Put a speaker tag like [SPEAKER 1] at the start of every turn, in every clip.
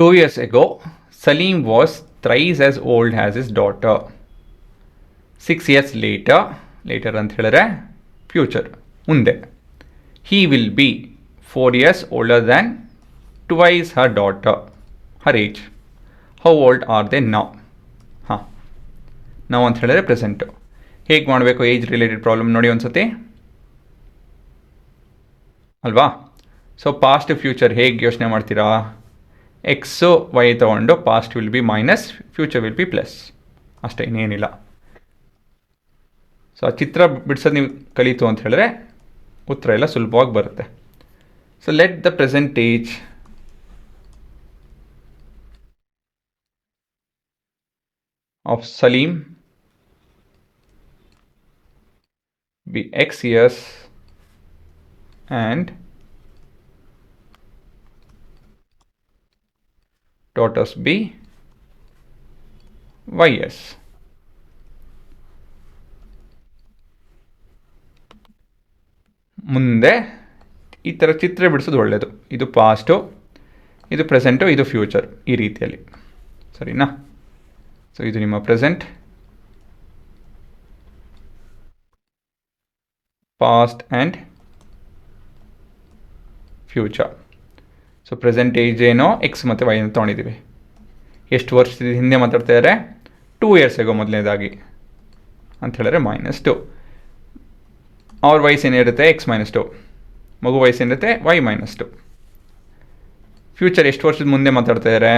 [SPEAKER 1] 2 years ago, Salim was thrice as old as his daughter. 6 years later, later ಅಂತ ಹೇಳಿದ್ರೆ future ಮುಂದೆ, he will be 4 years older than twice her daughter, her age. How old are they now? ಹಾಂ, ನಾವು ಅಂತ ಹೇಳಿದ್ರೆ present. ಹೇಗೆ ಮಾಡಬೇಕು age related problem ನೋಡಿ ಒಂದ್ಸತಿ ಅಲ್ವಾ? ಸೊ ಪಾಸ್ಟ್ ಫ್ಯೂಚರ್ ಹೇಗೆ ಯೋಚನೆ ಮಾಡ್ತೀರಾ? ಎಕ್ಸು ವೈ ತೊಗೊಂಡು past will be minus, future will be plus, ಅಷ್ಟೇ, ಇನ್ನೇನಿಲ್ಲ. ಸೊ ಆ ಚಿತ್ರ ಬಿಡಿಸೋದು ನೀವು ಕಲಿತು ಅಂತ ಹೇಳಿದ್ರೆ ಉತ್ತರ ಎಲ್ಲ ಸುಲಭವಾಗಿ ಬರುತ್ತೆ. So let the present age of Salim be x years and daughters be y years. ಮುಂದೆ ಈ ಥರ ಚಿತ್ರ ಬಿಡಿಸೋದು ಒಳ್ಳೆಯದು. ಇದು ಪಾಸ್ಟು, ಇದು ಪ್ರೆಸೆಂಟು, ಇದು ಫ್ಯೂಚರ್, ಈ ರೀತಿಯಲ್ಲಿ, ಸರಿನಾ? ಸೊ ಇದು ನಿಮ್ಮ present, past and future. So present age ಏನೋ ಎಕ್ಸ್ ಮತ್ತು ವೈ ಅಂತ ತೊಗೊಂಡಿದ್ದೀವಿ. ಎಷ್ಟು ವರ್ಷದ ಹಿಂದೆ ಮಾತಾಡ್ತಾ ಇದ್ದಾರೆ? 2 years ago ಮೊದಲನೇದಾಗಿ ಅಂತ ಹೇಳಿದ್ರೆ -2. ಅವ್ರ ವಯಸ್ಸೇನಿರುತ್ತೆ ಎಕ್ಸ್ -2, ಮಗು ವಯಸ್ಸೇನಿರುತ್ತೆ ವೈ -2. ಫ್ಯೂಚರ್ ಎಷ್ಟು ವರ್ಷದ ಮುಂದೆ ಮಾತಾಡ್ತಾ ಇದ್ದಾರೆ?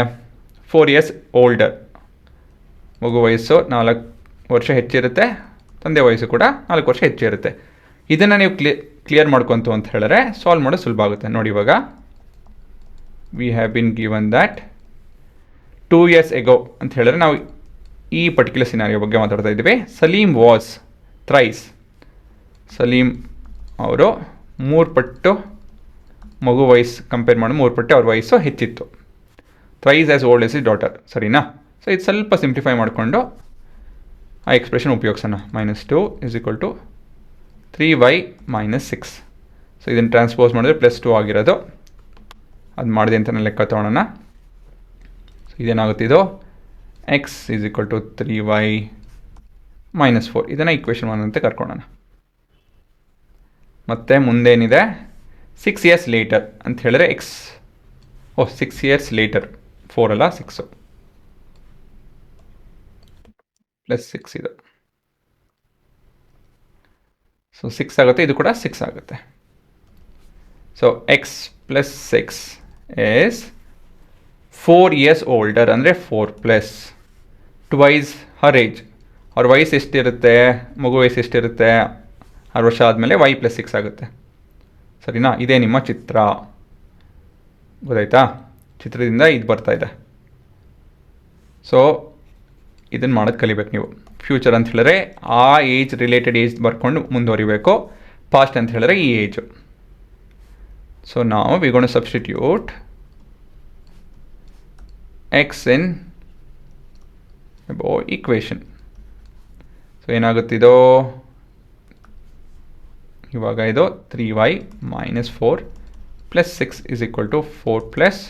[SPEAKER 1] 4 years ಓಲ್ಡರ್, ಮಗು ವಯಸ್ಸು 4 ವರ್ಷ ಹೆಚ್ಚಿರುತ್ತೆ, ತಂದೆ ವಯಸ್ಸು ಕೂಡ 4 ವರ್ಷ ಹೆಚ್ಚಿರುತ್ತೆ. ಇದನ್ನು ನೀವು ಕ್ಲಿಯರ್ ಮಾಡ್ಕೊಂತು ಅಂತ ಹೇಳಿದ್ರೆ ಸಾಲ್ವ್ ಮಾಡೋದು ಸುಲಭ ಆಗುತ್ತೆ. ನೋಡಿ, ಇವಾಗ we have been given that 2 years ago ಅಂತ ಹೇಳಿದ್ರೆ ನಾವು ಈ ಪರ್ಟಿಕ್ಯುಲರ್ ಸಿನಾರಿಯೋ ಬಗ್ಗೆ ಮಾತಾಡ್ತಾ ಇದ್ದೀವಿ. ಸಲೀಮ್ ವಾಸ್ ಥ್ರೈಸ್, ಸಲೀಮ್ ಅವರು 3 ಪಟ್ಟು ಮಗು ವಯಸ್ಸು ಕಂಪೇರ್ ಮಾಡಿ 3 ಪಟ್ಟು ಅವ್ರ ವಯಸ್ಸು ಹೆಚ್ಚಿತ್ತು. Thrice as old as his daughter, ಸರಿನಾ? ಸೊ ಇದು ಸ್ವಲ್ಪ ಸಿಂಪ್ಲಿಫೈ ಮಾಡಿಕೊಂಡು ಆ ಎಕ್ಸ್ಪ್ರೆಷನ್ ಉಪಯೋಗಿಸೋಣ. -2 = 3y - 6. ಸೊ ಇದನ್ನು ಟ್ರಾನ್ಸ್ಪೋಸ್ ಮಾಡಿದ್ರೆ +2 ಆಗಿರೋದು, ಅದು ಮಾಡಿದೆ ಅಂತ ಲೆಕ್ಕ ತೊಗೊಳೋಣ. ಸೊ ಇದೇನಾಗುತ್ತೆ, ಇದು x = 3y - 4. ಇದನ್ನು ಈಕ್ವೇಷನ್ 1 ಅಂತ ಕರ್ಕೊಳ್ಳೋಣ. ಮತ್ತು ಮುಂದೇನಿದೆ 6 years later ಅಂತ ಹೇಳಿದ್ರೆ ಎಕ್ಸ್, 6 years later, 4 ಅಲ್ಲ 6 +6 ಇದು. ಸೊ 6 ಆಗುತ್ತೆ, ಇದು ಕೂಡ 6 ಆಗುತ್ತೆ. So x + 6 is 4 years older, ಅಂದರೆ 4 + twice her age. ಅವ್ರ ವಯಸ್ಸು ಎಷ್ಟಿರುತ್ತೆ? ಮಗು ವಯಸ್ಸು ಎಷ್ಟಿರುತ್ತೆ? 6 ವರ್ಷ ಆದಮೇಲೆ y + 6 ಆಗುತ್ತೆ, ಸರಿನಾ? ಇದೇ ನಿಮ್ಮ ಚಿತ್ರ, ಗೊತ್ತಾಯ್ತಾ? ಚಿತ್ರದಿಂದ ಇದು ಬರ್ತಾ ಇದೆ. ಸೊ ಇದನ್ನು ಮಾಡೋದು ಕಲಿಬೇಕು ನೀವು. ಫ್ಯೂಚರ್ ಅಂತ ಹೇಳಿದ್ರೆ ಆ ಏಜ್ ರಿಲೇಟೆಡ್ ಏಜ್ ಬರ್ಕೊಂಡು ಮುಂದುವರಿಬೇಕು. ಪಾಸ್ಟ್ ಅಂತ ಹೇಳಿದ್ರೆ ಈ ಏಜು. ಸೊ ನಾವು ವಿ ಗೋಣ ಸಬ್ಸ್ಟಿಟ್ಯೂಟ್ ಎಕ್ಸ್ ಇನ್ ಅಬೌವ್ ಈಕ್ವೇಷನ್. ಸೊ ಏನಾಗುತ್ತಿದೋ ಇವಾಗ, ಇದು 3y - 4 + 6 = 4 +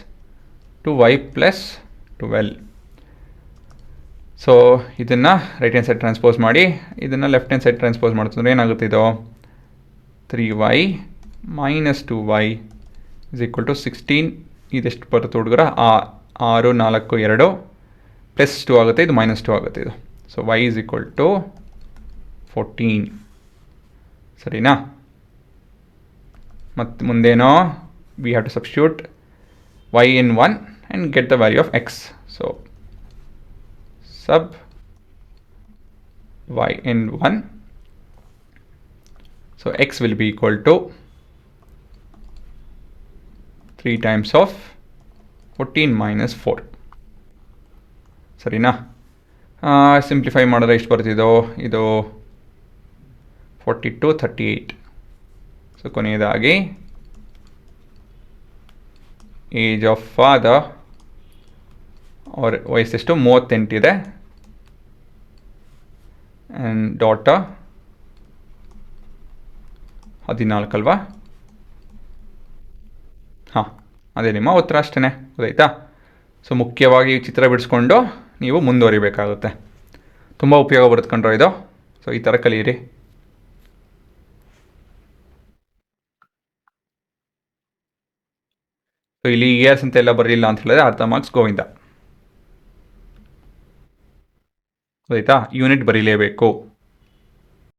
[SPEAKER 1] 2y + 12. ಸೊ ಇದನ್ನು ರೈಟ್ ಹ್ಯಾಂಡ್ ಸೈಡ್ ಟ್ರಾನ್ಸ್ಪೋಸ್ ಮಾಡಿ, ಇದನ್ನು ಲೆಫ್ಟ್ ಹ್ಯಾಂಡ್ ಸೈಡ್ ಟ್ರಾನ್ಸ್ಪೋಸ್ ಮಾಡ್ತಂದ್ರೆ ಏನಾಗುತ್ತೆ, ಇದು 3y - 2y = 16. ಇದೆಷ್ಟು ಬರುತ್ತೆ ಹುಡುಗರ? 6, 4, 2 +2 ಆಗುತ್ತೆ, ಇದು -2 ಆಗುತ್ತೆ ಇದು. ಸೊ y = 14, ಸರಿನಾ? ಮತ್ತು ಮುಂದೇನೋ we have to substitute y in 1 and get the value of x. So sub y in 1, so x will be equal to 3 times of 14 - 4, ಸರಿನಾ? ಸಿಂಪ್ಲಿಫೈ ಮಾಡಿದ್ರೆ ಎಷ್ಟು ಬರ್ತಿದೋ, ಇದು 42, 38. ಸೊ ಕೊನೆಯದಾಗಿ ಏಜ್ ಆಫ್ ಫಾದರ್, ಅವ್ರ ವಯಸ್ಸೆಷ್ಟು? 38 ಇದೆ. ಆ್ಯಂಡ್ ಡಾಟರ್ 14 ಅಲ್ವಾ? ಹಾಂ, ಅದೇ ನಿಮ್ಮ ಉತ್ತರ ಅಷ್ಟೇ, ಗೊತ್ತಾಯ್ತಾ? ಸೊ ಮುಖ್ಯವಾಗಿ ಈ ಚಿತ್ರ ಬಿಡಿಸ್ಕೊಂಡು ನೀವು ಮುಂದುವರಿಬೇಕಾಗುತ್ತೆ. ತುಂಬ ಉಪಯೋಗ ಬರುತ್ತೆ ಕಂಡ್ರೋ ಇದು. ಸೊ ಈ ಥರ ಕಲೀರಿ. ಸೊ ಇಲ್ಲಿ ಇಯರ್ಸ್ ಅಂತೆಲ್ಲ ಬರಲಿಲ್ಲ ಅಂತ ಹೇಳಿದ್ರೆ ಅರ್ಧ ಮಾರ್ಕ್ಸ್ ಗೋವಿಂದ. ಆಯಿತಾ, ಯೂನಿಟ್ ಬರೀಲೇಬೇಕು.